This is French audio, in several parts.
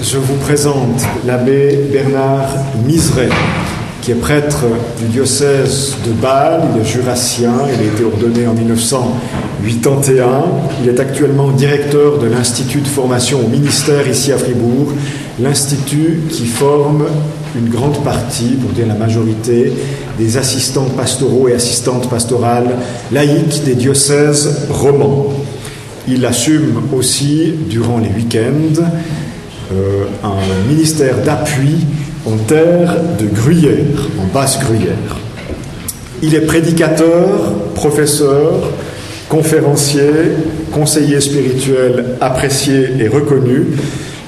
Je vous présente l'abbé Bernard Miseret, qui est prêtre du diocèse de Bâle. Il est jurassien, il a été ordonné en 1981. Il est actuellement directeur de l'Institut de formation au ministère ici à Fribourg, l'Institut qui forme une grande partie, pour dire la majorité, des assistants pastoraux et assistantes pastorales laïques des diocèses romans. Il assume aussi, durant les week-ends, un ministère d'appui en terre de Gruyère, en Basse-Gruyère. Il est prédicateur, professeur, conférencier, conseiller spirituel apprécié et reconnu.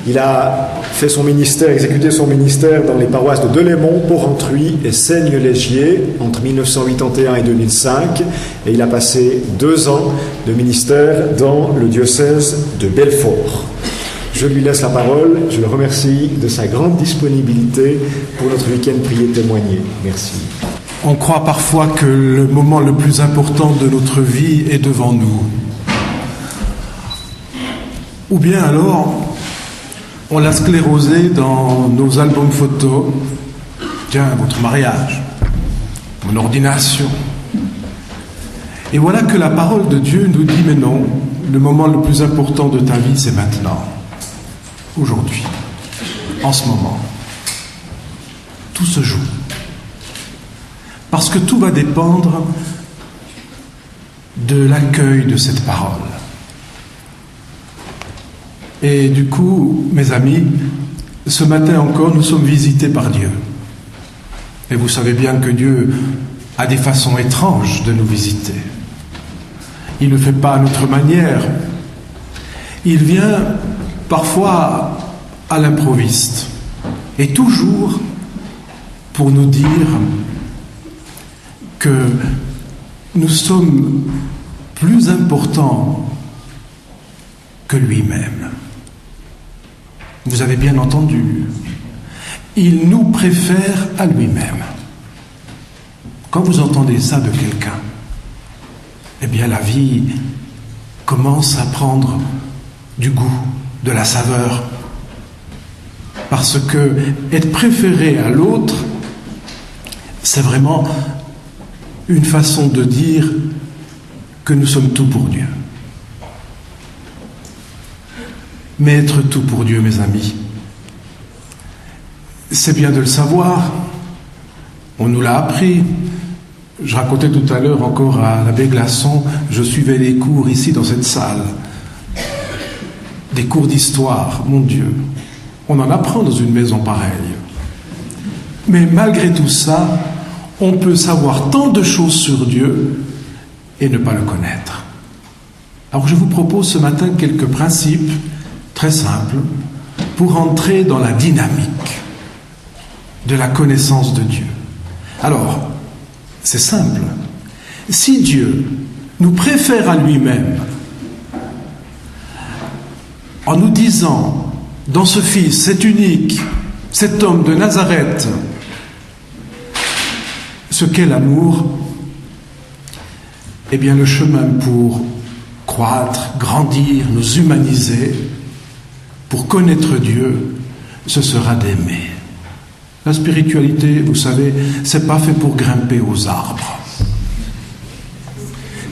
Il a fait son ministère, exécuté son ministère dans les paroisses de Delémont, Porrentruy et Seigne-Légier entre 1981 et 2005, et il a passé 2 ans de ministère dans le diocèse de Belfort. Je lui laisse la parole, je le remercie de sa grande disponibilité pour notre week-end prier témoigner. Merci. On croit parfois que le moment le plus important de notre vie est devant nous. Ou bien alors, on l'a sclérosé dans nos albums photos. Tiens, votre mariage, mon ordination. Et voilà que la parole de Dieu nous dit, mais non, le moment le plus important de ta vie, c'est maintenant. Aujourd'hui, en ce moment, tout se joue. Parce que tout va dépendre de l'accueil de cette parole. Et du coup, mes amis, ce matin encore, nous sommes visités par Dieu. Et vous savez bien que Dieu a des façons étranges de nous visiter. Il ne le fait pas à notre manière. Il vient parfois à l'improviste, et toujours pour nous dire que nous sommes plus importants que lui-même. Vous avez bien entendu, il nous préfère à lui-même. Quand vous entendez ça de quelqu'un, eh bien la vie commence à prendre du goût, de la saveur, parce que être préféré à l'autre, c'est vraiment une façon de dire que nous sommes tout pour Dieu. Mais être tout pour Dieu, mes amis, c'est bien de le savoir. On nous l'a appris. Je racontais tout à l'heure encore à l'abbé Glasson, je suivais les cours ici dans cette salle. Des cours d'histoire, mon Dieu, on en apprend dans une maison pareille. Mais malgré tout ça, on peut savoir tant de choses sur Dieu et ne pas le connaître. Alors je vous propose ce matin quelques principes très simples pour entrer dans la dynamique de la connaissance de Dieu. Alors, c'est simple. Si Dieu nous préfère à lui-même, en nous disant, dans ce Fils, cet unique, cet homme de Nazareth, ce qu'est l'amour, eh bien le chemin pour croître, grandir, nous humaniser, pour connaître Dieu, ce sera d'aimer. La spiritualité, vous savez, c'est pas fait pour grimper aux arbres.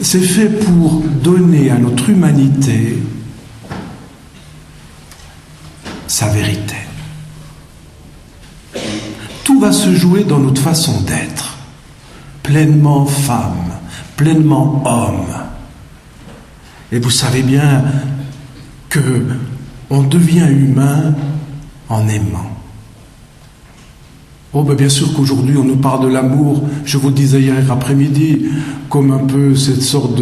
C'est fait pour donner à notre humanité sa vérité. Tout va se jouer dans notre façon d'être, pleinement femme, pleinement homme. Et vous savez bien que on devient humain en aimant. Oh, ben bien sûr qu'aujourd'hui on nous parle de l'amour, je vous le disais hier après-midi, comme un peu cette sorte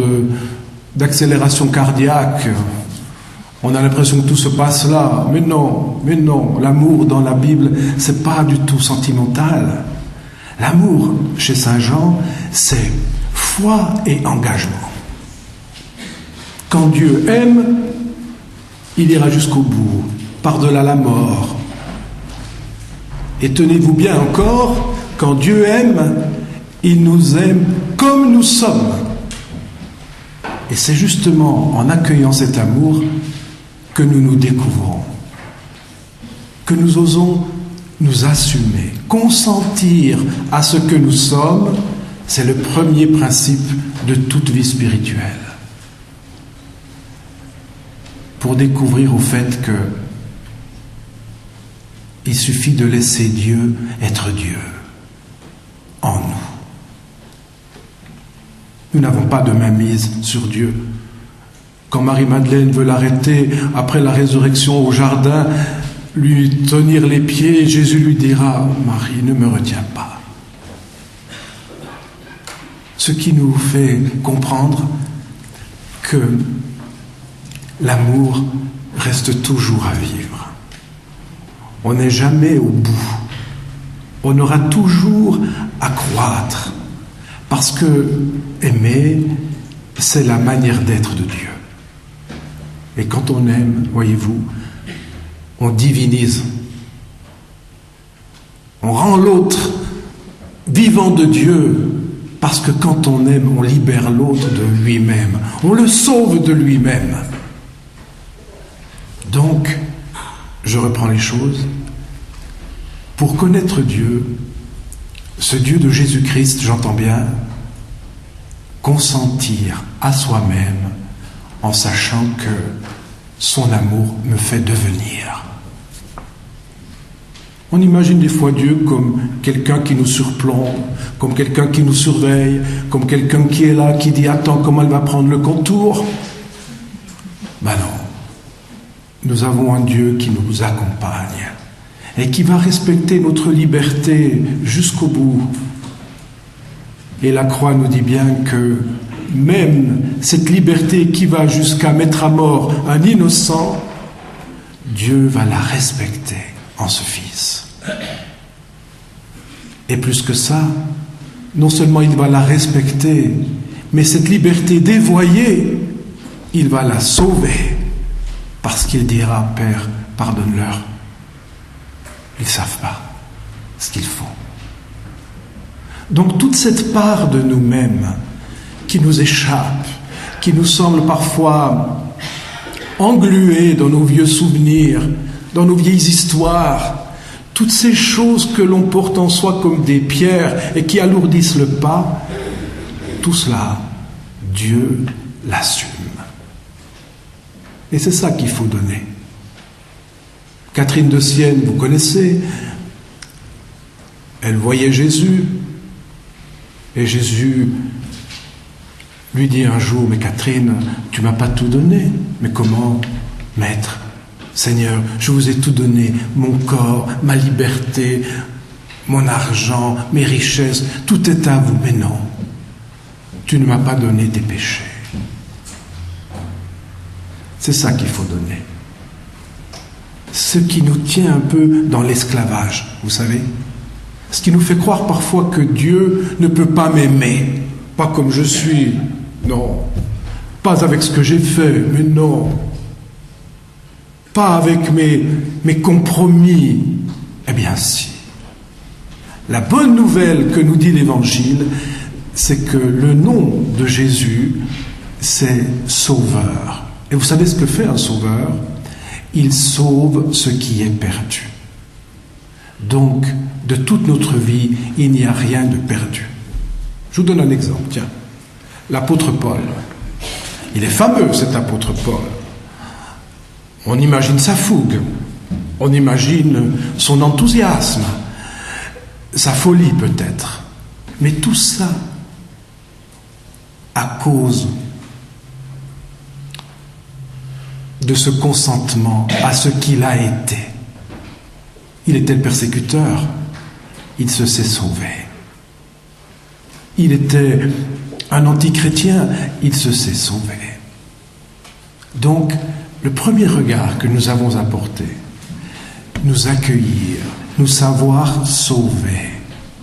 d'accélération cardiaque. On a l'impression que tout se passe là. Mais non, l'amour dans la Bible, c'est pas du tout sentimental. L'amour, chez Saint Jean, c'est foi et engagement. Quand Dieu aime, il ira jusqu'au bout, par-delà la mort. Et tenez-vous bien encore, quand Dieu aime, il nous aime comme nous sommes. Et c'est justement en accueillant cet amour que nous nous découvrons. que nous osons nous assumer, consentir à ce que nous sommes, c'est le premier principe de toute vie spirituelle. Pour découvrir au fait que il suffit de laisser Dieu être Dieu en nous. Nous n'avons pas de mainmise sur Dieu. Quand Marie-Madeleine veut l'arrêter après la résurrection au jardin, lui tenir les pieds, Jésus lui dira « Marie, ne me retiens pas ». Ce qui nous fait comprendre que l'amour reste toujours à vivre. On n'est jamais au bout. On aura toujours à croître. Parce que aimer, c'est la manière d'être de Dieu. Et quand on aime, voyez-vous, on divinise. On rend l'autre vivant de Dieu. Parce que quand on aime, on libère l'autre de lui-même. On le sauve de lui-même. Donc, je reprends les choses. Pour connaître Dieu, ce Dieu de Jésus-Christ, j'entends bien, consentir à soi-même en sachant que son amour me fait devenir. On imagine des fois Dieu comme quelqu'un qui nous surplombe, comme quelqu'un qui nous surveille, comme quelqu'un qui est là, qui dit « Attends, comment elle va prendre le contour ?» Ben non. Nous avons un Dieu qui nous accompagne et qui va respecter notre liberté jusqu'au bout. Et la croix nous dit bien que même cette liberté qui va jusqu'à mettre à mort un innocent, Dieu va la respecter en ce Fils. Et plus que ça, non seulement il va la respecter, mais cette liberté dévoyée, il va la sauver. Parce qu'il dira, Père, pardonne-leur. Ils ne savent pas ce qu'ils font. Donc toute cette part de nous-mêmes qui nous échappe, qui nous semble parfois engluée dans nos vieux souvenirs, dans nos vieilles histoires, toutes ces choses que l'on porte en soi comme des pierres et qui alourdissent le pas, tout cela, Dieu l'assume. Et c'est ça qu'il faut donner. Catherine de Sienne, vous connaissez, elle voyait Jésus, et Jésus lui dit un jour, « Mais Catherine, tu m'as pas tout donné. » « Mais comment, Maître, Seigneur, je vous ai tout donné, mon corps, ma liberté, mon argent, mes richesses, tout est à vous. Mais non, tu ne m'as pas donné tes péchés. » C'est ça qu'il faut donner. Ce qui nous tient un peu dans l'esclavage, vous savez. Ce qui nous fait croire parfois que Dieu ne peut pas m'aimer. Pas comme je suis, non. Pas avec ce que j'ai fait, mais non. Pas avec mes compromis. Eh bien si. La bonne nouvelle que nous dit l'Évangile, c'est que le nom de Jésus, c'est Sauveur. Et vous savez ce que fait un sauveur ? Il sauve ce qui est perdu. Donc, de toute notre vie, il n'y a rien de perdu. Je vous donne un exemple, tiens. L'apôtre Paul. Il est fameux, cet apôtre Paul. On imagine sa fougue, on imagine son enthousiasme, sa folie peut-être. Mais tout ça, à cause de ce consentement à ce qu'il a été. Il était le persécuteur, il se s'est sauvé. Il était un antichrétien, il se s'est sauvé. Donc, le premier regard que nous avons apporté, nous accueillir, nous savoir sauver.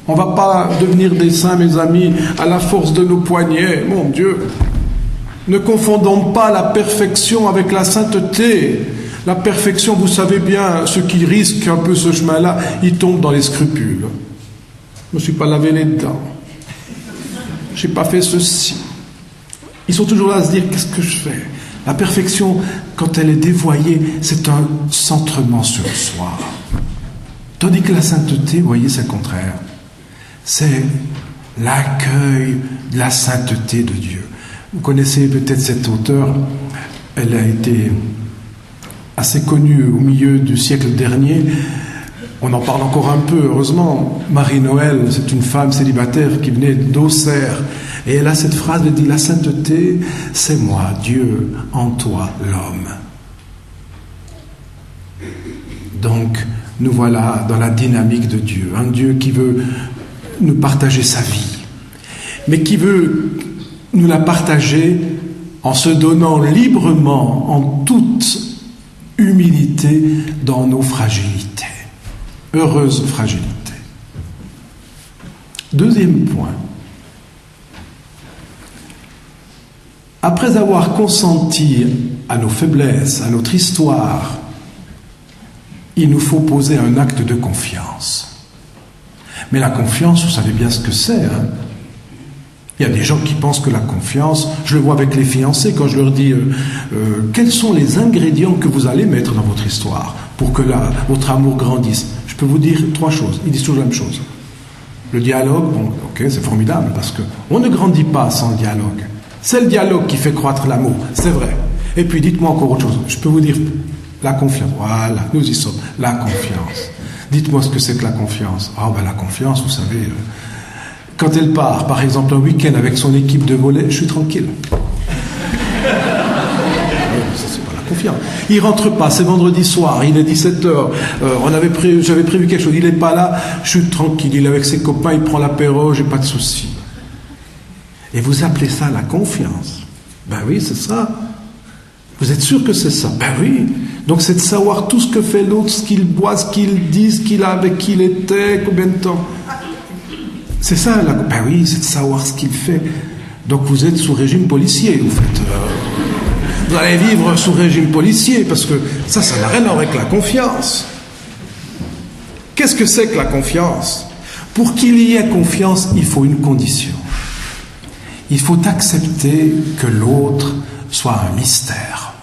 On ne va pas devenir des saints, mes amis, à la force de nos poignets, mon Dieu. Ne confondons pas la perfection avec la sainteté. La perfection, vous savez bien, ceux qui risquent un peu ce chemin-là, ils tombent dans les scrupules. Je ne me suis pas lavé les dents. Je n'ai pas fait ceci. Ils sont toujours là à se dire, qu'est-ce que je fais ? La perfection, quand elle est dévoyée, c'est un centrement sur soi. Tandis que la sainteté, vous voyez, c'est le contraire. C'est l'accueil de la sainteté de Dieu. Vous connaissez peut-être cette auteure, elle a été assez connue au milieu du siècle dernier. On en parle encore un peu, heureusement. Marie-Noël, c'est une femme célibataire qui venait d'Auxerre. Et elle a cette phrase, elle dit, la sainteté, c'est moi, Dieu, en toi, l'homme. Donc, nous voilà dans la dynamique de Dieu. Un Dieu qui veut nous partager sa vie, mais qui veut nous la partager en se donnant librement, en toute humilité, dans nos fragilités. Heureuse fragilité. Deuxième point. Après avoir consenti à nos faiblesses, à notre histoire, il nous faut poser un acte de confiance. Mais la confiance, vous savez bien ce que c'est. Il y a des gens qui pensent que la confiance, je le vois avec les fiancés quand je leur dis quels sont les ingrédients que vous allez mettre dans votre histoire pour que votre amour grandisse. Je peux vous dire 3 choses. Ils disent toujours la même chose. Le dialogue, bon, ok, c'est formidable parce qu'on ne grandit pas sans le dialogue. C'est le dialogue qui fait croître l'amour, c'est vrai. Et puis dites-moi encore autre chose. Je peux vous dire la confiance. Voilà, nous y sommes. La confiance. Dites-moi ce que c'est que la confiance. Ah ben la confiance, vous savez, quand elle part, par exemple, un week-end avec son équipe de volley, je suis tranquille. Ça, c'est pas la confiance. Il rentre pas, c'est vendredi soir, il est 17h, j'avais prévu quelque chose, il n'est pas là, je suis tranquille, il est avec ses copains, il prend l'apéro, j'ai pas de souci. Et vous appelez ça la confiance? Ben oui, c'est ça. Vous êtes sûr que c'est ça? Ben oui. Donc c'est de savoir tout ce que fait l'autre, ce qu'il boit, ce qu'il dit, ce qu'il a, avec qui il était, combien de temps. C'est ça, ben oui, c'est de savoir ce qu'il fait. Donc vous êtes sous régime policier, vous faites. Vous allez vivre sous régime policier, parce que ça n'a rien à voir avec la confiance. Qu'est-ce que c'est que la confiance? Pour qu'il y ait confiance, il faut une condition. Il faut accepter que l'autre soit un mystère.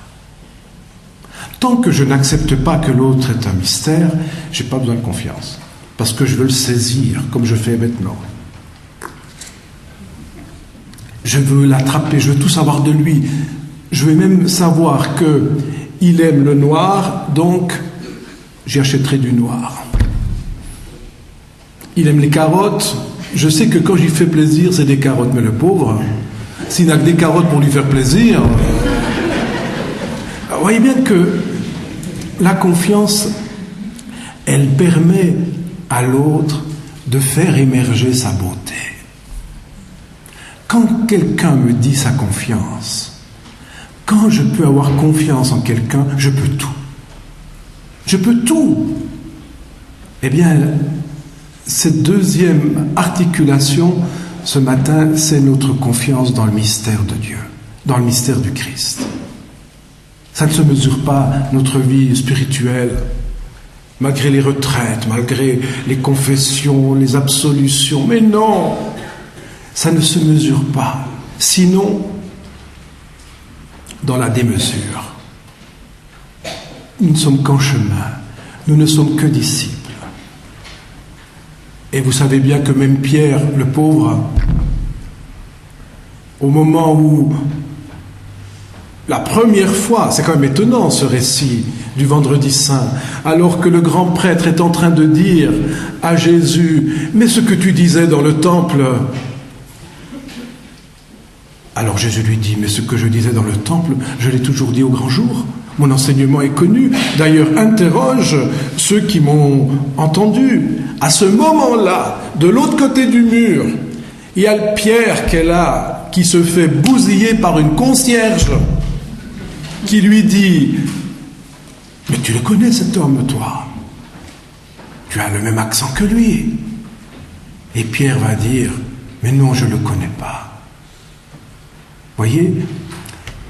Tant que je n'accepte pas que l'autre est un mystère, je n'ai pas besoin de confiance. Parce que je veux le saisir, comme je fais maintenant. Je veux l'attraper, je veux tout savoir de lui. Je veux même savoir qu'il aime le noir, donc j'y achèterai du noir. Il aime les carottes, je sais que quand j'y fais plaisir, c'est des carottes, mais le pauvre, s'il n'a que des carottes pour lui faire plaisir... Vous voyez bien que la confiance, elle permet à l'autre de faire émerger sa beauté. Quand quelqu'un me dit sa confiance, quand je peux avoir confiance en quelqu'un, je peux tout. Je peux tout. Eh bien, cette deuxième articulation, ce matin, c'est notre confiance dans le mystère de Dieu, dans le mystère du Christ. Ça ne se mesure pas, notre vie spirituelle, malgré les retraites, malgré les confessions, les absolutions. Mais non, ça ne se mesure pas. Sinon, dans la démesure. Nous ne sommes qu'en chemin. Nous ne sommes que disciples. Et vous savez bien que même Pierre, le pauvre, au moment où, la première fois, c'est quand même étonnant ce récit du Vendredi Saint, alors que le grand prêtre est en train de dire à Jésus, mais ce que tu disais dans le temple... Alors Jésus lui dit, mais ce que je disais dans le temple, je l'ai toujours dit au grand jour. Mon enseignement est connu. D'ailleurs, interroge ceux qui m'ont entendu. À ce moment-là, de l'autre côté du mur, il y a le Pierre qui est là, qui se fait bousiller par une concierge, qui lui dit, mais tu le connais cet homme, toi. Tu as le même accent que lui. Et Pierre va dire, mais non, je ne le connais pas. Voyez?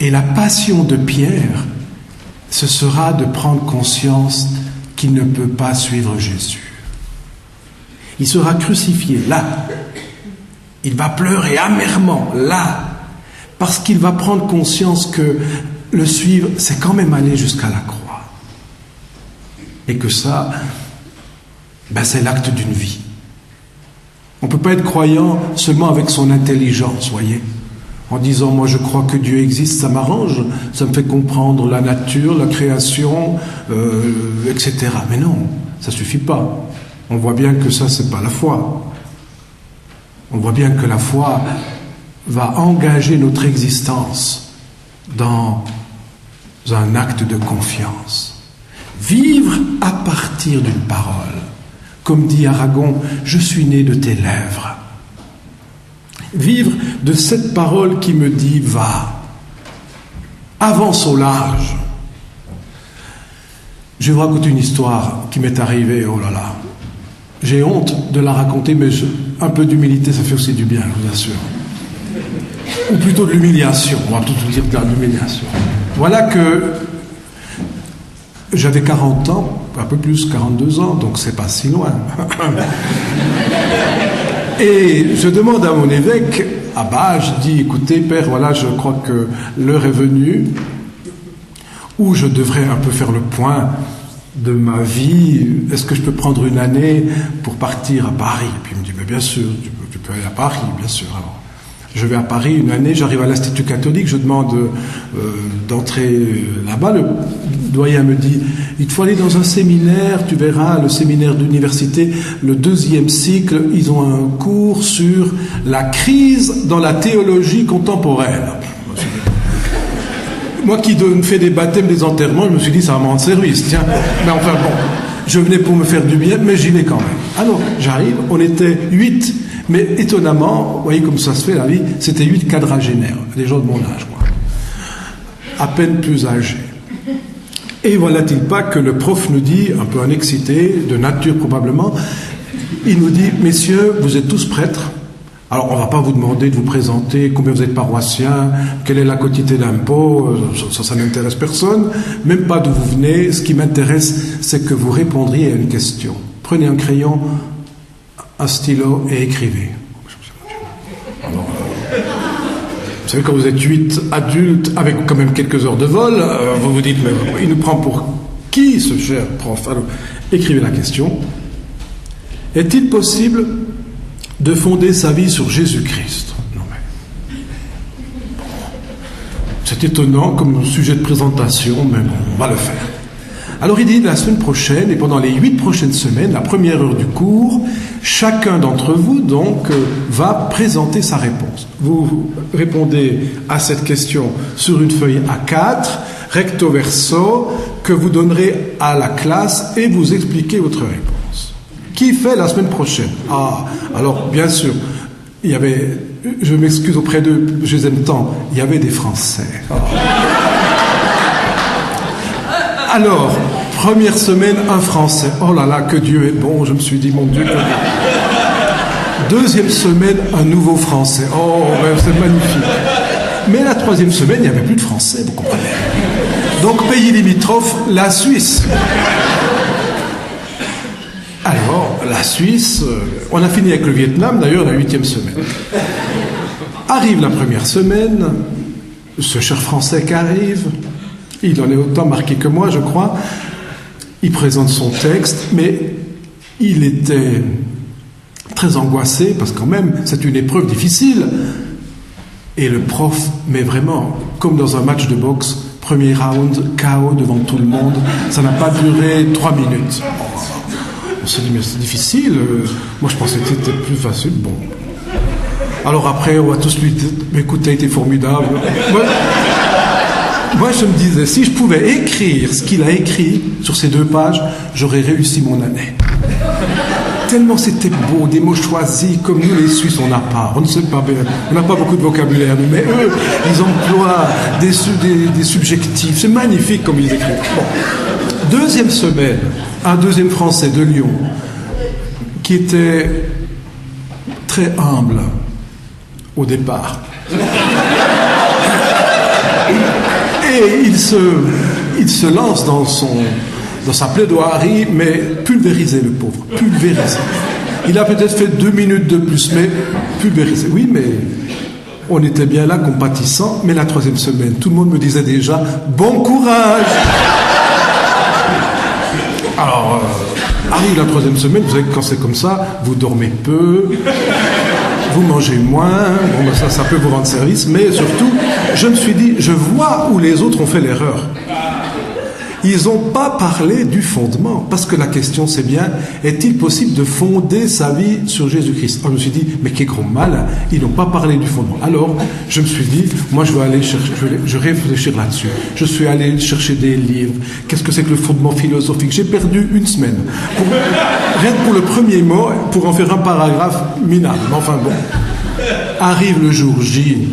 Et la passion de Pierre, ce sera de prendre conscience qu'il ne peut pas suivre Jésus. Il sera crucifié là. Il va pleurer amèrement là, parce qu'il va prendre conscience que le suivre, c'est quand même aller jusqu'à la croix. Et que ça, c'est l'acte d'une vie. On ne peut pas être croyant seulement avec son intelligence, voyez. En disant, moi je crois que Dieu existe, ça m'arrange, ça me fait comprendre la nature, la création, etc. Mais non, ça ne suffit pas. On voit bien que ça, c'est pas la foi. On voit bien que la foi va engager notre existence dans un acte de confiance. Vivre à partir d'une parole. Comme dit Aragon, je suis né de tes lèvres. Vivre de cette parole qui me dit va, avance au large. Je vais vous raconter une histoire qui m'est arrivée, oh là là. J'ai honte de la raconter, mais un peu d'humilité, ça fait aussi du bien, je vous assure. Ou plutôt de l'humiliation, on va tout dire de l'humiliation. Voilà que j'avais 40 ans, un peu plus, 42 ans, donc c'est pas si loin. Et je demande à mon évêque, je dis, écoutez, père, voilà, je crois que l'heure est venue où je devrais un peu faire le point de ma vie. Est-ce que je peux prendre une année pour partir à Paris? Et puis il me dit, mais bien sûr, tu peux aller à Paris, bien sûr. Alors, je vais à Paris une année, j'arrive à l'Institut catholique, je demande d'entrer là-bas. Le doyen me dit, il faut aller dans un séminaire, tu verras, le séminaire d'université, le 2e cycle, ils ont un cours sur la crise dans la théologie contemporaine. Moi qui fais des baptêmes, des enterrements, je me suis dit, ça va me rendre service, tiens. Mais enfin bon, je venais pour me faire du bien, mais j'y vais quand même. Alors, j'arrive, on était 8. Mais étonnamment, vous voyez comme ça se fait la vie, c'était 8 quadragénaires, des gens de mon âge, moi. À peine plus âgés. Et voilà-t-il pas que le prof nous dit, un peu un excité, de nature probablement, il nous dit, messieurs, vous êtes tous prêtres. Alors on ne va pas vous demander de vous présenter, combien vous êtes paroissiens, quelle est la quotité d'impôt, ça n'intéresse personne, même pas d'où vous venez. Ce qui m'intéresse, c'est que vous répondriez à une question. Prenez un crayon, un stylo et écrivez. Alors, vous savez, quand vous êtes 8 adultes, avec quand même quelques heures de vol, vous vous dites, mais il nous prend pour qui, ce cher prof? Alors, écrivez la question. Est-il possible de fonder sa vie sur Jésus-Christ? Non mais... C'est étonnant comme sujet de présentation, mais bon, on va le faire. Alors il dit, la semaine prochaine, et pendant les 8 prochaines semaines, la première heure du cours, chacun d'entre vous, donc, va présenter sa réponse. Vous répondez à cette question sur une feuille A4, recto verso, que vous donnerez à la classe et vous expliquez votre réponse. Qui fait la semaine prochaine? Alors, bien sûr, il y avait, je m'excuse auprès d'eux, je les aime tant, il y avait des Français. Alors, première semaine, un Français. Oh là là, que Dieu est bon, je me suis dit, mon Dieu. Deuxième semaine, un nouveau Français. Oh, ben, c'est magnifique. Mais la troisième semaine, il n'y avait plus de Français, vous comprenez. Donc, pays limitrophe, la Suisse. Alors, la Suisse, on a fini avec le Vietnam, d'ailleurs, la 8e semaine. Arrive la première semaine, ce cher Français qui arrive, il en est autant marqué que moi, je crois. Il présente son texte, mais il était très angoissé, parce que quand même, c'est une épreuve difficile. Et le prof, mais vraiment, comme dans un match de boxe, premier round, KO devant tout le monde, ça n'a pas duré 3 minutes. On s'est dit, mais c'est difficile. Moi, je pensais que c'était plus facile. Bon. Alors après, on va tous lui dire, écoute, t'as été formidable. Moi, je me disais, si je pouvais écrire ce qu'il a écrit sur ces 2 pages, j'aurais réussi mon année. Tellement c'était beau, des mots choisis, comme nous les Suisses, on n'a pas. On ne sait pas bien, on n'a pas beaucoup de vocabulaire, mais eux, ils emploient des subjectifs. C'est magnifique comme ils écrivent. Bon. Deuxième semaine, un deuxième Français de Lyon, qui était très humble au départ. Et il se lance dans sa plaidoirie, mais pulvérisé, le pauvre, pulvérisé. Il a peut-être fait 2 minutes de plus, mais pulvérisé. Oui, mais on était bien là, compatissant, mais la 3e semaine, tout le monde me disait déjà « Bon courage !» Alors, Arrive la 3e semaine, vous savez que quand c'est comme ça, vous dormez peu, vous mangez moins, bon, ben ça peut vous rendre service, mais surtout, je me suis dit, je vois où les autres ont fait l'erreur. Ils n'ont pas parlé du fondement, parce que la question c'est bien, est-il possible de fonder sa vie sur Jésus-Christ? Alors, je me suis dit, mais quel gros mal, ils n'ont pas parlé du fondement. Alors, je me suis dit, moi je vais aller chercher, je vais réfléchir là-dessus. Je suis allé chercher des livres. Qu'est-ce que c'est que le fondement philosophique? J'ai perdu une semaine. Rien que pour le premier mot, pour en faire un paragraphe minable. Enfin bon. Arrive le jour J.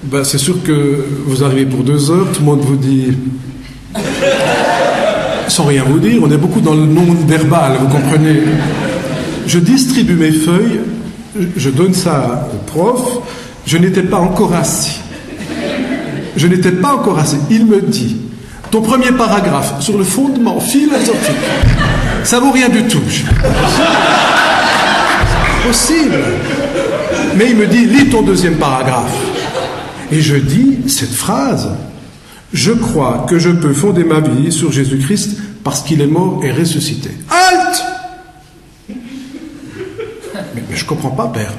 Ben, c'est sûr que vous arrivez pour 2 heures, tout le monde vous dit... Sans rien vous dire, on est beaucoup dans le non-verbal, vous comprenez. Je distribue mes feuilles, je donne ça au prof, je n'étais pas encore assis. Il me dit, ton premier paragraphe sur le fondement philosophique, ça vaut rien du tout. Possible. Mais il me dit, lis ton 2e paragraphe. Et je dis cette phrase. Je crois que je peux fonder ma vie sur Jésus-Christ parce qu'il est mort et ressuscité. Halte! Mais je comprends pas, père.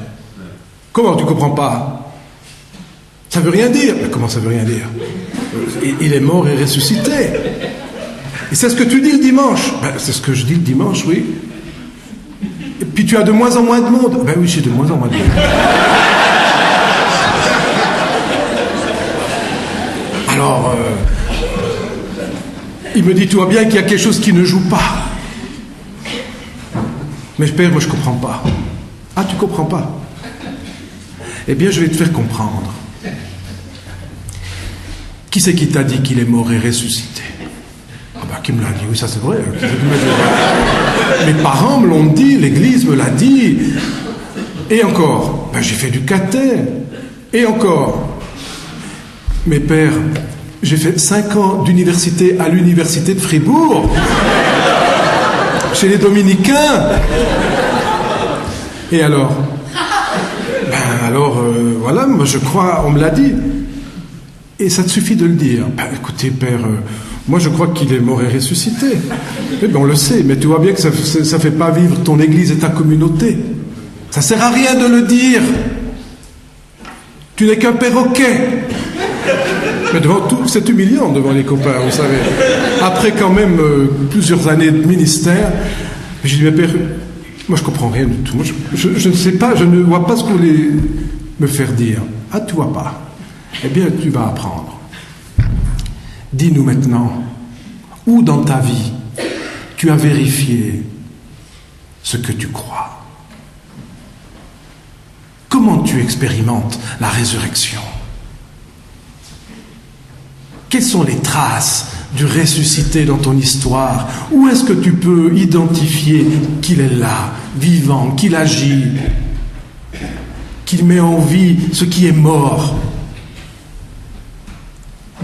Comment tu comprends pas? Ça veut rien dire. Mais comment ça veut rien dire? Il est mort et ressuscité. Et c'est ce que tu dis le dimanche. Ben, c'est ce que je dis le dimanche, oui. Et puis tu as de moins en moins de monde. Ben oui, j'ai de moins en moins de monde. Alors, il me dit, tu vois bien qu'il y a quelque chose qui ne joue pas. Mais père, moi je ne comprends pas. Ah, tu ne comprends pas? Eh bien, je vais te faire comprendre. Qui c'est qui t'a dit qu'il est mort et ressuscité? Ah ben, qui me l'a dit? Oui, ça c'est vrai. Mes parents me l'ont dit, l'Église me l'a dit. Et encore, ben, j'ai fait du caté. Et encore. Mais père, j'ai fait 5 ans d'université à l'université de Fribourg, chez les Dominicains. Et alors? Voilà, moi je crois, on me l'a dit. Et ça te suffit de le dire. Ben, écoutez, père, moi je crois qu'il est mort et ressuscité. Eh ben, on le sait, mais tu vois bien que ça ne fait pas vivre ton église et ta communauté. Ça sert à rien de le dire. Tu n'es qu'un perroquet. Mais devant tout, c'est humiliant devant les copains, vous savez. Après quand même plusieurs années de ministère, j'ai dit, mais père, moi je comprends rien du tout. Moi, je ne sais pas, je ne vois pas ce que vous voulez me faire dire. Ah, tu vois pas? Eh bien, tu vas apprendre. Dis-nous maintenant, où dans ta vie tu as vérifié ce que tu crois? Comment tu expérimentes la résurrection? Quelles sont les traces du ressuscité dans ton histoire? Où est-ce que tu peux identifier qu'il est là, vivant, qu'il agit, qu'il met en vie ce qui est mort?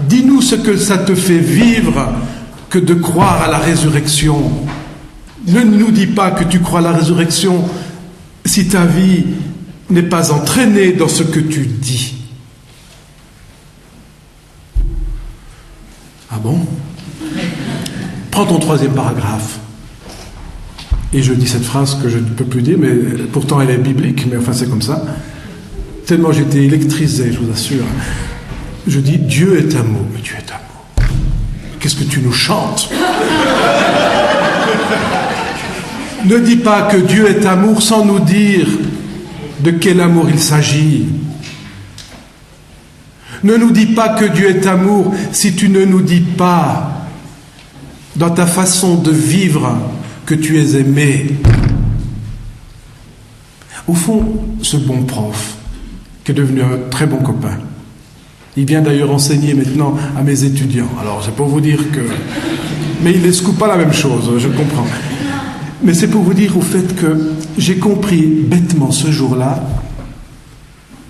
Dis-nous ce que ça te fait vivre que de croire à la résurrection. Ne nous dis pas que tu crois à la résurrection si ta vie n'est pas entraînée dans ce que tu dis. Ah bon? Prends ton 3e paragraphe. Et je dis cette phrase que je ne peux plus dire, mais pourtant elle est biblique, mais enfin c'est comme ça. Tellement j'étais électrisé, je vous assure. Je dis, Dieu est amour. Mais Dieu est amour. Qu'est-ce que tu nous chantes? Ne dis pas que Dieu est amour sans nous dire de quel amour il s'agit. Ne nous dis pas que Dieu est amour si tu ne nous dis pas dans ta façon de vivre que tu es aimé. Au fond, ce bon prof, qui est devenu un très bon copain, il vient d'ailleurs enseigner maintenant à mes étudiants. Alors, c'est pour vous dire que... Mais il ne les coupe pas la même chose, je comprends. Mais c'est pour vous dire au fait que j'ai compris bêtement ce jour-là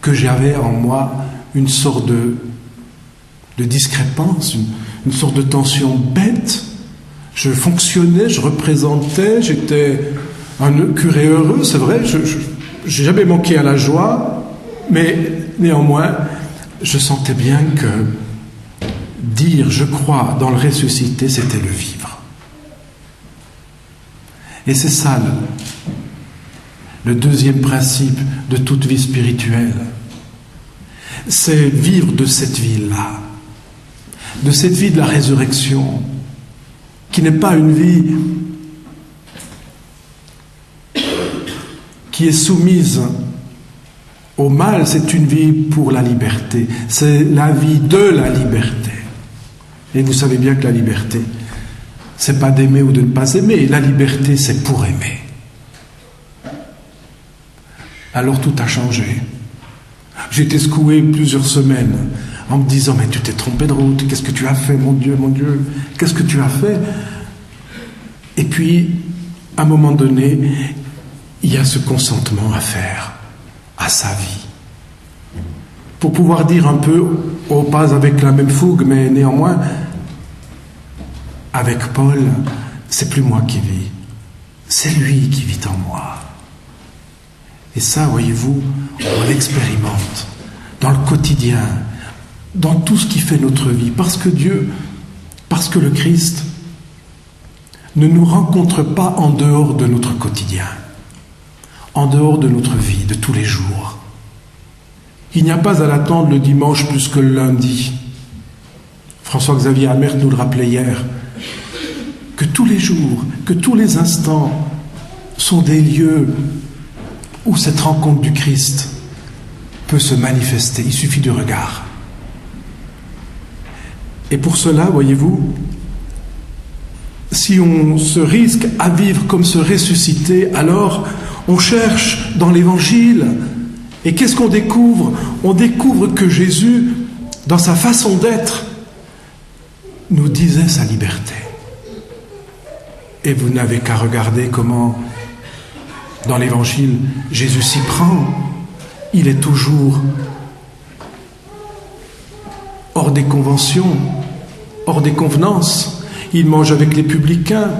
que j'avais en moi une sorte de discrépance, une sorte de tension bête. Je fonctionnais, je représentais, j'étais un curé heureux, c'est vrai, je n'ai jamais manqué à la joie, mais néanmoins, je sentais bien que dire « je crois » dans le ressuscité, c'était le vivre. Et c'est ça le deuxième principe de toute vie spirituelle. C'est vivre de cette vie-là, de cette vie de la résurrection, qui n'est pas une vie qui est soumise au mal, c'est une vie pour la liberté. C'est la vie de la liberté. Et vous savez bien que la liberté, c'est pas d'aimer ou de ne pas aimer. La liberté, c'est pour aimer. Alors tout a changé. J'ai été secoué plusieurs semaines en me disant, mais tu t'es trompé de route, qu'est-ce que tu as fait, mon Dieu, qu'est-ce que tu as fait? Et puis, à un moment donné, il y a ce consentement à faire à sa vie. Pour pouvoir dire un peu, pas avec la même fougue, mais néanmoins, avec Paul, c'est plus moi qui vis, c'est lui qui vit en moi. Et ça, voyez-vous, on l'expérimente dans le quotidien, dans tout ce qui fait notre vie, parce que Dieu, parce que le Christ ne nous rencontre pas en dehors de notre quotidien, en dehors de notre vie, de tous les jours. Il n'y a pas à l'attendre le dimanche plus que le lundi. François-Xavier Amert nous le rappelait hier, que tous les jours, que tous les instants sont des lieux où cette rencontre du Christ peut se manifester. Il suffit du regard. Et pour cela, voyez-vous, si on se risque à vivre comme se ressusciter, alors on cherche dans l'Évangile. Et qu'est-ce qu'on découvre? On découvre que Jésus, dans sa façon d'être, nous disait sa liberté. Et vous n'avez qu'à regarder comment, dans l'Évangile, Jésus s'y prend. Il est toujours hors des conventions, hors des convenances. Il mange avec les publicains.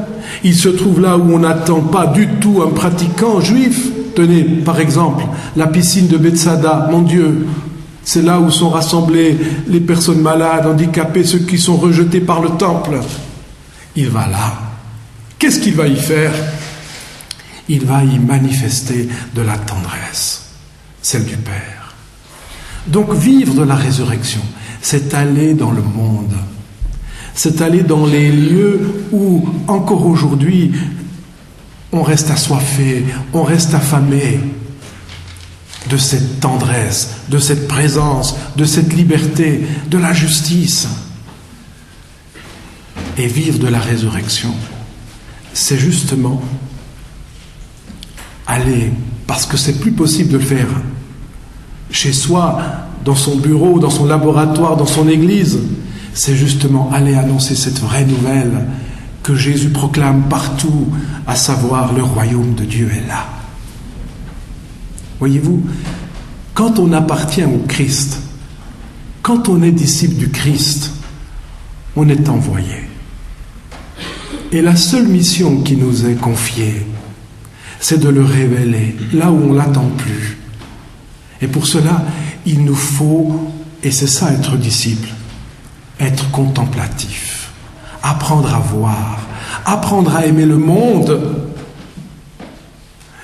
Il se trouve là où on n'attend pas du tout un pratiquant juif. Tenez, par exemple, la piscine de Bethsaida, mon Dieu, c'est là où sont rassemblées les personnes malades, handicapées, ceux qui sont rejetés par le temple. Il va là. Qu'est-ce qu'il va y faire? Il va y manifester de la tendresse, celle du Père. Donc vivre de la résurrection, c'est aller dans le monde. C'est aller dans les lieux où, encore aujourd'hui, on reste assoiffé, on reste affamé de cette tendresse, de cette présence, de cette liberté, de la justice. Et vivre de la résurrection, c'est justement aller, parce que c'est plus possible de le faire chez soi, dans son bureau, dans son laboratoire, dans son église, c'est justement aller annoncer cette vraie nouvelle que Jésus proclame partout, à savoir le royaume de Dieu est là. Voyez-vous, quand on appartient au Christ, quand on est disciple du Christ, on est envoyé. Et la seule mission qui nous est confiée, c'est de le révéler là où on ne l'attend plus. Et pour cela, il nous faut, et c'est ça être disciple, être contemplatif, apprendre à voir, apprendre à aimer le monde.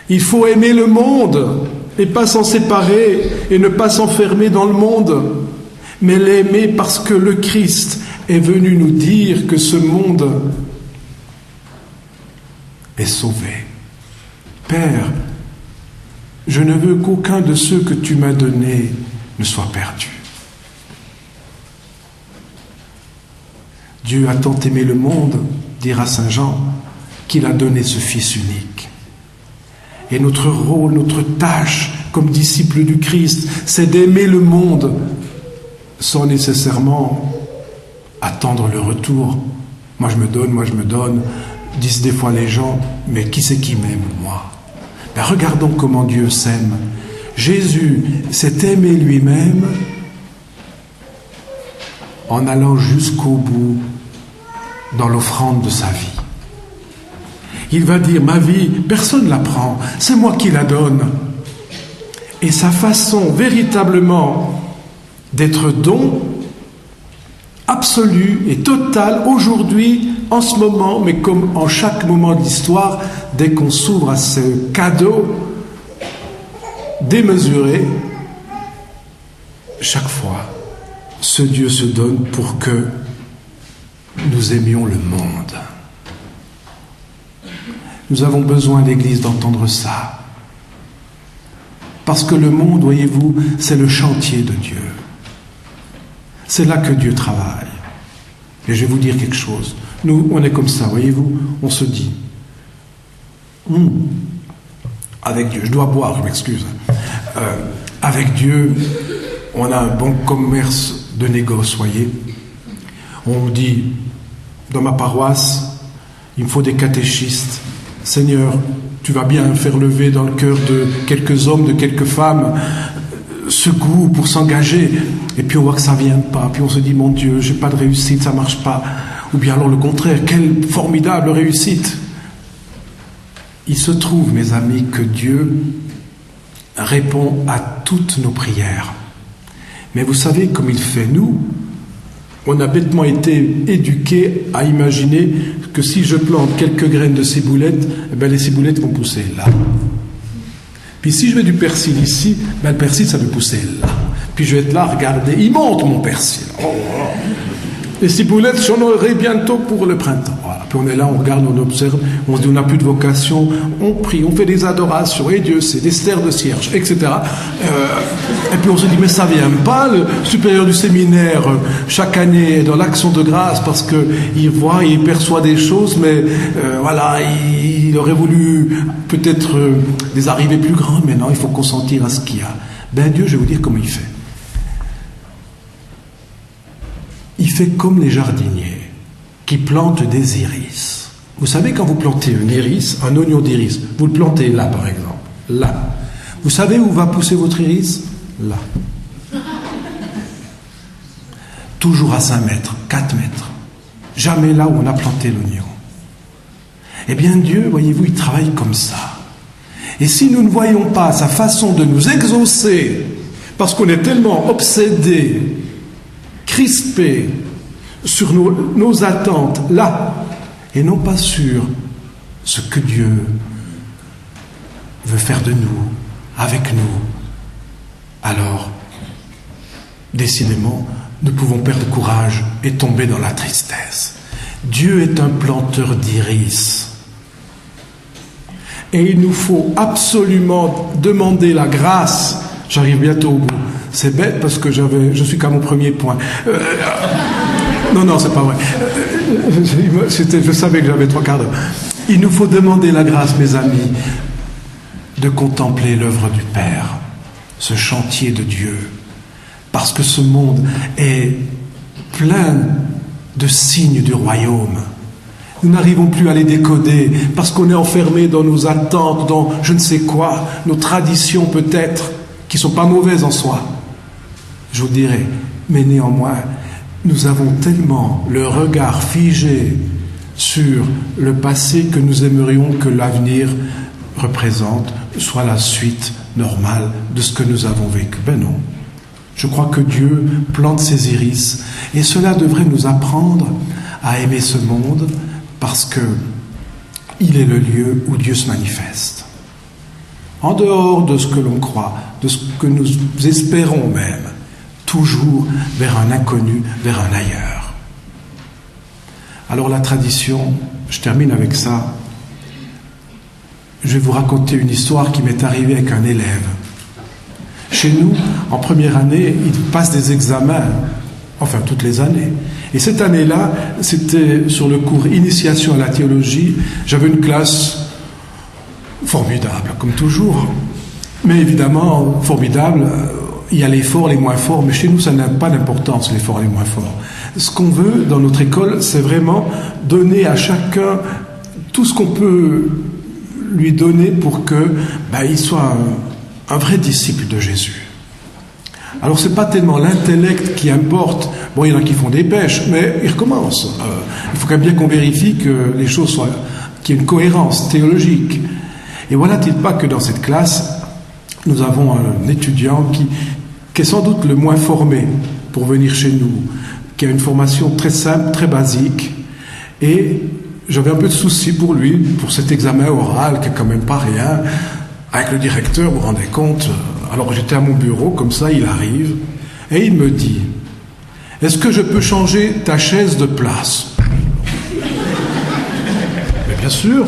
Il faut aimer le monde et pas s'en séparer et ne pas s'enfermer dans le monde, mais l'aimer parce que le Christ est venu nous dire que ce monde est sauvé. Père, je ne veux qu'aucun de ceux que tu m'as donnés ne soit perdu. Dieu a tant aimé le monde, dira saint Jean, qu'il a donné ce Fils unique. Et notre rôle, notre tâche comme disciples du Christ, c'est d'aimer le monde sans nécessairement attendre le retour. Moi je me donne, disent des fois les gens, mais qui c'est qui m'aime, moi? Ben, regardons comment Dieu s'aime. Jésus s'est aimé lui-même en allant jusqu'au bout dans l'offrande de sa vie. Il va dire, ma vie, personne ne la prend, c'est moi qui la donne. Et sa façon véritablement d'être don absolu et total aujourd'hui en ce moment, mais comme en chaque moment de l'histoire, dès qu'on s'ouvre à ce cadeau démesuré, chaque fois, ce Dieu se donne pour que nous aimions le monde. Nous avons besoin, l'Église, d'entendre ça. Parce que le monde, voyez-vous, c'est le chantier de Dieu. C'est là que Dieu travaille. Et je vais vous dire quelque chose. Nous, on est comme ça, voyez-vous, on se dit, avec Dieu, je dois boire, je m'excuse. Avec Dieu, on a un bon commerce de négoce, voyez. On dit, dans ma paroisse, il me faut des catéchistes. Seigneur, tu vas bien faire lever dans le cœur de quelques hommes, de quelques femmes, ce goût pour s'engager. Et puis on voit que ça ne vient pas. Puis on se dit, mon Dieu, j'ai pas de réussite, ça ne marche pas. Ou bien alors le contraire, quelle formidable réussite. Il se trouve, mes amis, que Dieu répond à toutes nos prières. Mais vous savez, comme il fait nous, on a bêtement été éduqués à imaginer que si je plante quelques graines de ciboulettes, les ciboulettes vont pousser là. Puis si je mets du persil ici, le persil, ça va pousser là. Puis je vais être là, regardez, il monte mon persil. Les ciboulettes, j'en aurai bientôt pour le printemps. Voilà. Puis on est là, on regarde, on observe, on se dit on n'a plus de vocation, on prie, on fait des adorations, et Dieu sait, des stères de cierge, etc. Et puis on se dit, mais ça vient pas, le supérieur du séminaire, chaque année, est dans l'action de grâce, parce qu'il voit, il perçoit des choses, mais voilà, il aurait voulu peut-être des arrivées plus grandes, mais non, il faut consentir à ce qu'il y a. Dieu, je vais vous dire comment il fait. Il fait comme les jardiniers qui plantent des iris. Vous savez, quand vous plantez un iris, un oignon d'iris, vous le plantez là, par exemple, là. Vous savez où va pousser votre iris? Là. Toujours à 5 mètres, 4 mètres. Jamais là où on a planté l'oignon. Eh bien, Dieu, voyez-vous, il travaille comme ça. Et si nous ne voyons pas sa façon de nous exaucer, parce qu'on est tellement obsédés, crispés sur nos attentes là, et non pas sur ce que Dieu veut faire de nous, avec nous, alors, décidément, nous pouvons perdre courage et tomber dans la tristesse. Dieu est un planteur d'iris. Et il nous faut absolument demander la grâce. J'arrive bientôt au bout. C'est bête parce que je suis qu'à mon premier point. Non, c'est pas vrai. Je savais que j'avais 3 quarts d'heure. Il nous faut demander la grâce, mes amis, de contempler l'œuvre du Père, ce chantier de Dieu. Parce que ce monde est plein de signes du royaume. Nous n'arrivons plus à les décoder parce qu'on est enfermé dans nos attentes, dans je ne sais quoi, nos traditions peut-être, qui ne sont pas mauvaises en soi. Je vous dirais, mais néanmoins, nous avons tellement le regard figé sur le passé que nous aimerions que l'avenir représente, soit la suite normale de ce que nous avons vécu. Non. Je crois que Dieu plante ses iris et cela devrait nous apprendre à aimer ce monde parce que il est le lieu où Dieu se manifeste. En dehors de ce que l'on croit, de ce que nous espérons même, toujours vers un inconnu, vers un ailleurs. Alors la tradition, je termine avec ça, je vais vous raconter une histoire qui m'est arrivée avec un élève. Chez nous, en première année, il passe des examens, enfin toutes les années. Et cette année-là, c'était sur le cours Initiation à la théologie. J'avais une classe formidable, comme toujours. Mais évidemment, formidable, il y a les forts, les moins forts, mais chez nous, ça n'a pas d'importance, les forts et les moins forts. Ce qu'on veut dans notre école, c'est vraiment donner à chacun tout ce qu'on peut lui donner pour que il soit un vrai disciple de Jésus. Alors c'est pas tellement l'intellect qui importe. Bon, il y en a qui font des pêches, mais ils recommencent. Il faut quand même bien qu'on vérifie que les choses soient, qu'il y ait une cohérence théologique. Et voilà-t-il pas que dans cette classe, nous avons un étudiant qui est sans doute le moins formé pour venir chez nous, qui a une formation très simple, très basique, Et j'avais un peu de soucis pour lui, pour cet examen oral qui est quand même pas rien. Avec le directeur, vous vous rendez compte? Alors j'étais à mon bureau, comme ça, il arrive, et il me dit: est-ce que je peux changer ta chaise de place? Mais bien sûr.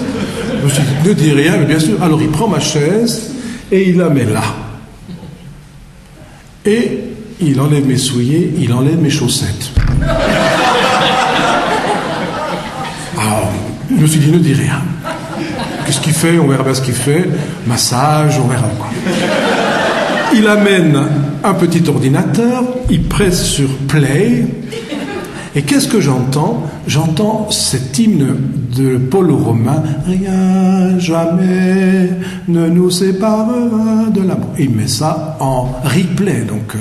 Je me suis dit, ne dis rien, mais bien sûr. Alors il prend ma chaise et il la met là. Et il enlève mes souliers, il enlève mes chaussettes. Alors, je me suis dit, ne dis rien. Qu'est-ce qu'il fait? On verra bien ce qu'il fait. Massage, on verra quoi. Il amène un petit ordinateur, il presse sur play. Et qu'est-ce que j'entends? J'entends cet hymne de Paul aux Romains: rien jamais ne nous séparera de l'amour. Il met ça en replay, donc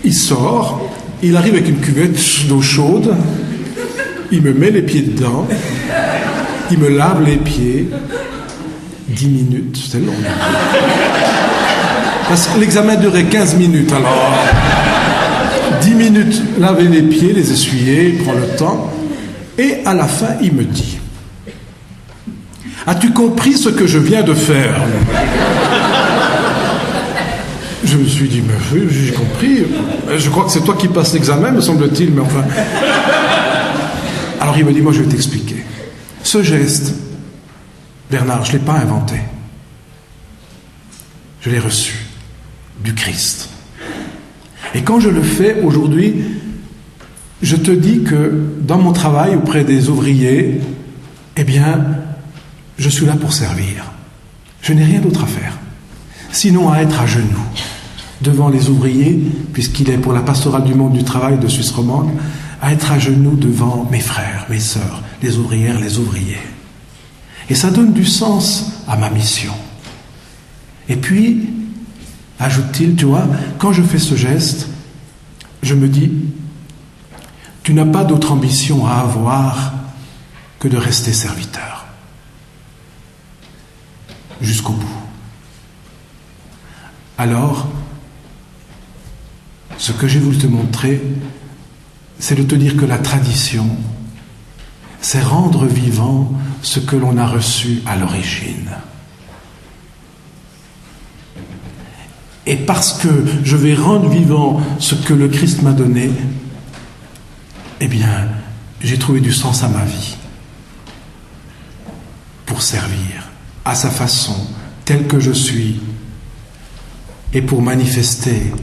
il sort, il arrive avec une cuvette d'eau chaude, il me met les pieds dedans, il me lave les pieds. 10 minutes, c'était long. Parce que l'examen durait 15 minutes, alors 10 minutes, laver les pieds, les essuyer, il prend le temps. Et à la fin, il me dit: as-tu compris ce que je viens de faire? Je me suis dit: mais oui, j'ai compris. Je crois que c'est toi qui passes l'examen, me semble-t-il, mais enfin... Alors il me dit: moi je vais t'expliquer. Ce geste, Bernard, je ne l'ai pas inventé. Je l'ai reçu du Christ. Et quand je le fais aujourd'hui, je te dis que dans mon travail auprès des ouvriers, eh bien, je suis là pour servir. Je n'ai rien d'autre à faire, sinon à être à genoux devant les ouvriers, puisqu'il est pour la pastorale du monde du travail de Suisse romande, à être à genoux devant mes frères, mes sœurs, les ouvrières, les ouvriers. Et ça donne du sens à ma mission. Et puis, ajoute-t-il, tu vois, quand je fais ce geste, je me dis: tu n'as pas d'autre ambition à avoir que de rester serviteur. Jusqu'au bout. Alors, ce que j'ai voulu te montrer, c'est de te dire que la tradition, c'est rendre vivant ce que l'on a reçu à l'origine. Et parce que je vais rendre vivant ce que le Christ m'a donné, eh bien, j'ai trouvé du sens à ma vie pour servir à sa façon, tel que je suis, et pour manifester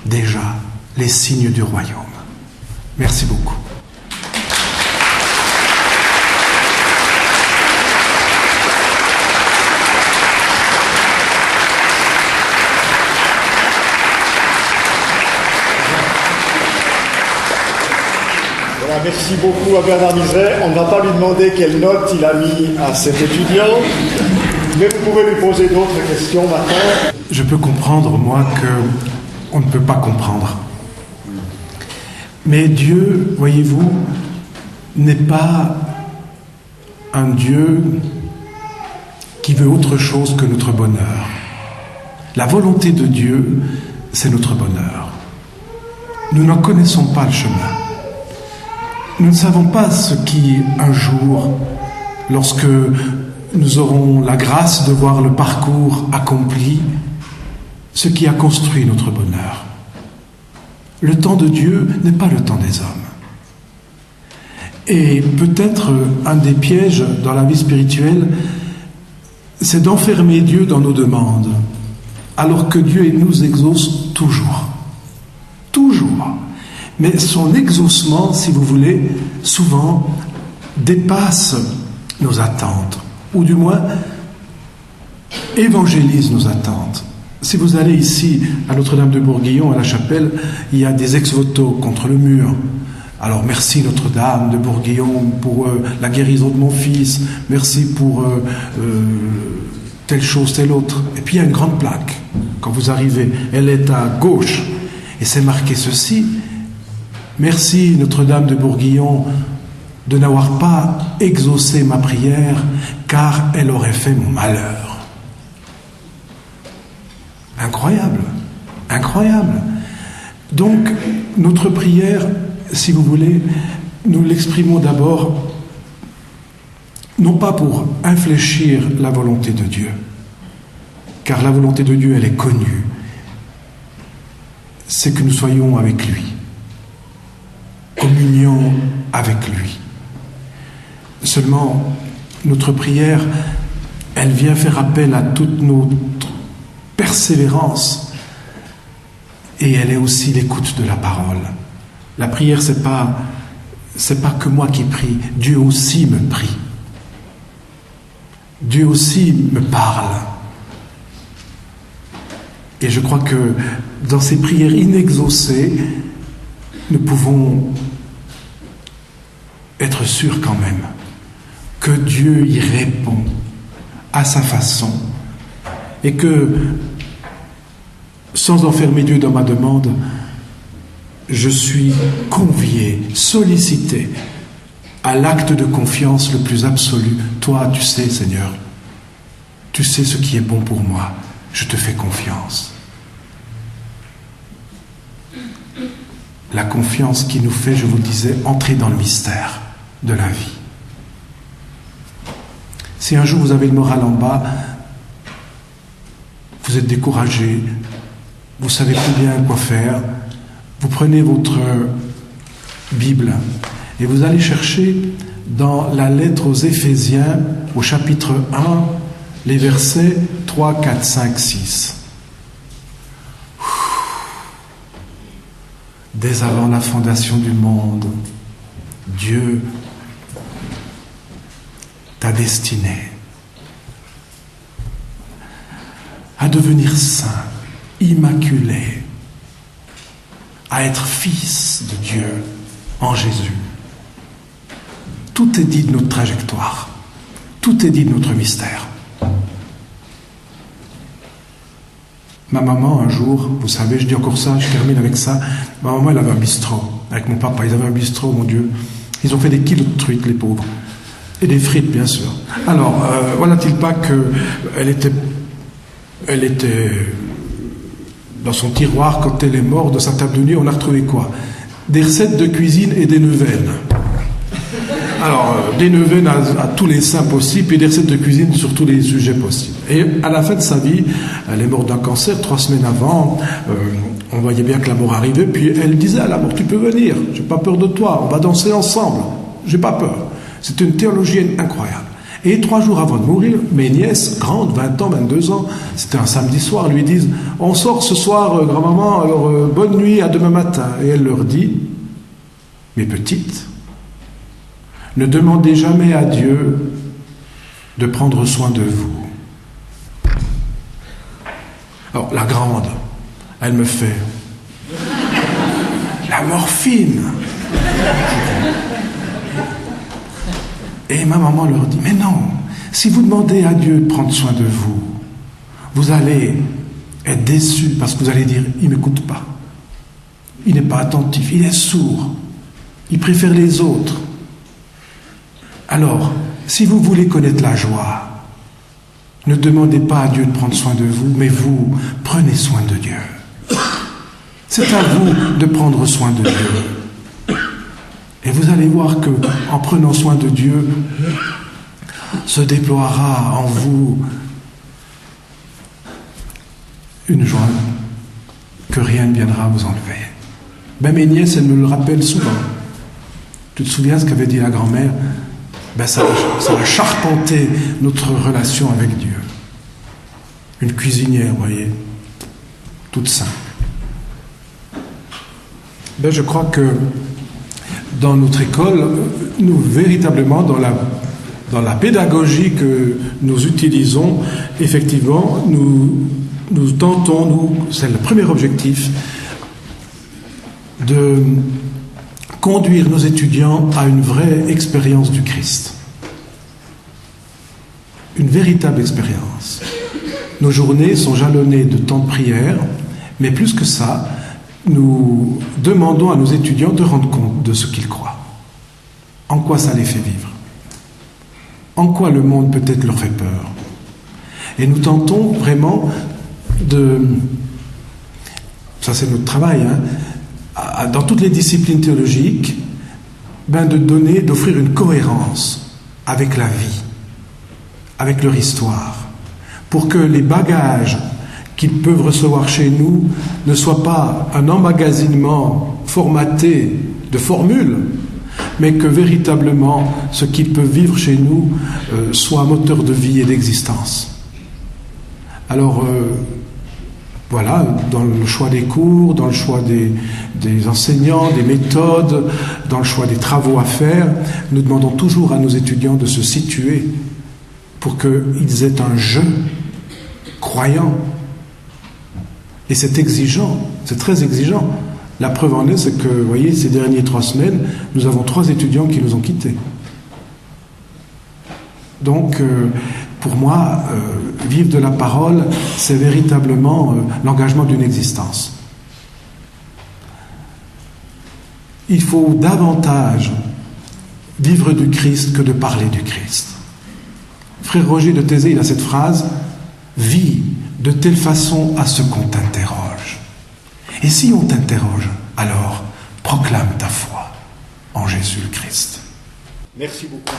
déjà les signes du royaume. Merci beaucoup. Voilà, merci beaucoup à Bernard Miset. On ne va pas lui demander quelle note il a mis à cet étudiant, mais vous pouvez lui poser d'autres questions maintenant. Je peux comprendre, moi, qu'on ne peut pas comprendre. Mais Dieu, voyez-vous, n'est pas un Dieu qui veut autre chose que notre bonheur. La volonté de Dieu, c'est notre bonheur. Nous n'en connaissons pas le chemin. Nous ne savons pas ce qui, un jour, lorsque nous aurons la grâce de voir le parcours accompli, ce qui a construit notre bonheur. Le temps de Dieu n'est pas le temps des hommes. Et peut-être un des pièges dans la vie spirituelle, c'est d'enfermer Dieu dans nos demandes, alors que Dieu nous exauce toujours. Toujours. Mais son exaucement, si vous voulez, souvent dépasse nos attentes, ou du moins évangélise nos attentes. Si vous allez ici à Notre-Dame de Bourguillon, à la chapelle, il y a des ex-voto contre le mur. Alors merci Notre-Dame de Bourguillon pour la guérison de mon fils, merci pour telle chose, telle autre. Et puis il y a une grande plaque. Quand vous arrivez, elle est à gauche, et c'est marqué ceci: merci Notre-Dame de Bourguillon de n'avoir pas exaucé ma prière, car elle aurait fait mon malheur. Incroyable, incroyable. Donc, notre prière, si vous voulez, nous l'exprimons d'abord, non pas pour infléchir la volonté de Dieu, car la volonté de Dieu, elle est connue, c'est que nous soyons avec lui, communion avec lui. Seulement, notre prière, elle vient faire appel à toute notre persévérance et elle est aussi l'écoute de la parole. La prière, c'est pas que moi qui prie, Dieu aussi me prie. Dieu aussi me parle. Et je crois que dans ces prières inexaucées, nous pouvons être sûrs quand même que Dieu y répond à sa façon et que, sans enfermer Dieu dans ma demande, je suis convié, sollicité à l'acte de confiance le plus absolu. Toi, tu sais, Seigneur, tu sais ce qui est bon pour moi, je te fais confiance. La confiance qui nous fait, je vous le disais, entrer dans le mystère de la vie. Si un jour vous avez le moral en bas, vous êtes découragé, vous savez plus bien quoi faire, vous prenez votre Bible et vous allez chercher dans la lettre aux Éphésiens, au chapitre 1, les versets 3, 4, 5, 6. Dès avant la fondation du monde, Dieu t'a destiné à devenir saint, immaculé, à être fils de Dieu en Jésus. Tout est dit de notre trajectoire, tout est dit de notre mystère. Ma maman, un jour, vous savez, je dis encore ça, je termine avec ça, ma maman, elle avait un bistrot, avec mon papa, ils avaient un bistrot, mon Dieu. Ils ont fait des kilos de truites, les pauvres. Et des frites, bien sûr. Alors, voilà-t-il pas qu'elle était dans son tiroir quand elle est morte, de sa table de nuit, on a retrouvé quoi? Des recettes de cuisine et des neuvaines. Alors, des neuvaines à tous les saints possibles et des recettes de cuisine sur tous les sujets possibles. Et à la fin de sa vie, elle est morte d'un cancer 3 semaines avant. On voyait bien que la mort arrivait. Puis elle disait à la mort, tu peux venir, j'ai pas peur de toi, on va danser ensemble, j'ai pas peur. C'était une théologienne incroyable. Et 3 jours avant de mourir, mes nièces, grandes, 20 ans, 22 ans, c'était un samedi soir, lui disent, on sort ce soir, grand-maman, alors bonne nuit, à demain matin. Et elle leur dit, mes petites, ne demandez jamais à Dieu de prendre soin de vous. Alors, la grande, elle me fait la morphine. Et ma maman leur dit, mais non, si vous demandez à Dieu de prendre soin de vous, vous allez être déçus parce que vous allez dire, il ne m'écoute pas. Il n'est pas attentif, il est sourd. Il préfère les autres. Alors, si vous voulez connaître la joie, ne demandez pas à Dieu de prendre soin de vous, mais vous, prenez soin de Dieu. C'est à vous de prendre soin de Dieu. Et vous allez voir que, en prenant soin de Dieu, se déploiera en vous une joie que rien ne viendra vous enlever. Ben, mes nièces, elles me le rappellent souvent. Tu te souviens ce qu'avait dit la grand-mère? Ben, ça a charpenté notre relation avec Dieu. Une cuisinière, vous voyez, toute simple. Ben, je crois que dans notre école, nous, véritablement, dans la pédagogie que nous utilisons, effectivement, nous tentons, c'est le premier objectif, de conduire nos étudiants à une vraie expérience du Christ. Une véritable expérience. Nos journées sont jalonnées de temps de prière, mais plus que ça, nous demandons à nos étudiants de rendre compte de ce qu'ils croient. En quoi ça les fait vivre? En quoi le monde peut-être leur fait peur? Et nous tentons vraiment ça c'est notre travail, dans toutes les disciplines théologiques, d'offrir une cohérence avec la vie, avec leur histoire, pour que les bagages qu'ils peuvent recevoir chez nous ne soient pas un emmagasinement formaté de formules, mais que véritablement ce qu'ils peuvent vivre chez nous soit un moteur de vie et d'existence. Alors, voilà, dans le choix des cours, dans le choix des enseignants, des méthodes, dans le choix des travaux à faire, nous demandons toujours à nos étudiants de se situer pour qu'ils aient un jeu croyant. Et c'est exigeant, c'est très exigeant. La preuve en est, c'est que, vous voyez, ces dernières 3 semaines, nous avons 3 étudiants qui nous ont quittés. Donc, pour moi, vivre de la parole, c'est véritablement l'engagement d'une existence. Il faut davantage vivre du Christ que de parler du Christ. Frère Roger de Thésée, il a cette phrase « Vis de telle façon à ce qu'on t'interroge. » Et si on t'interroge, alors proclame ta foi en Jésus le Christ. Merci beaucoup.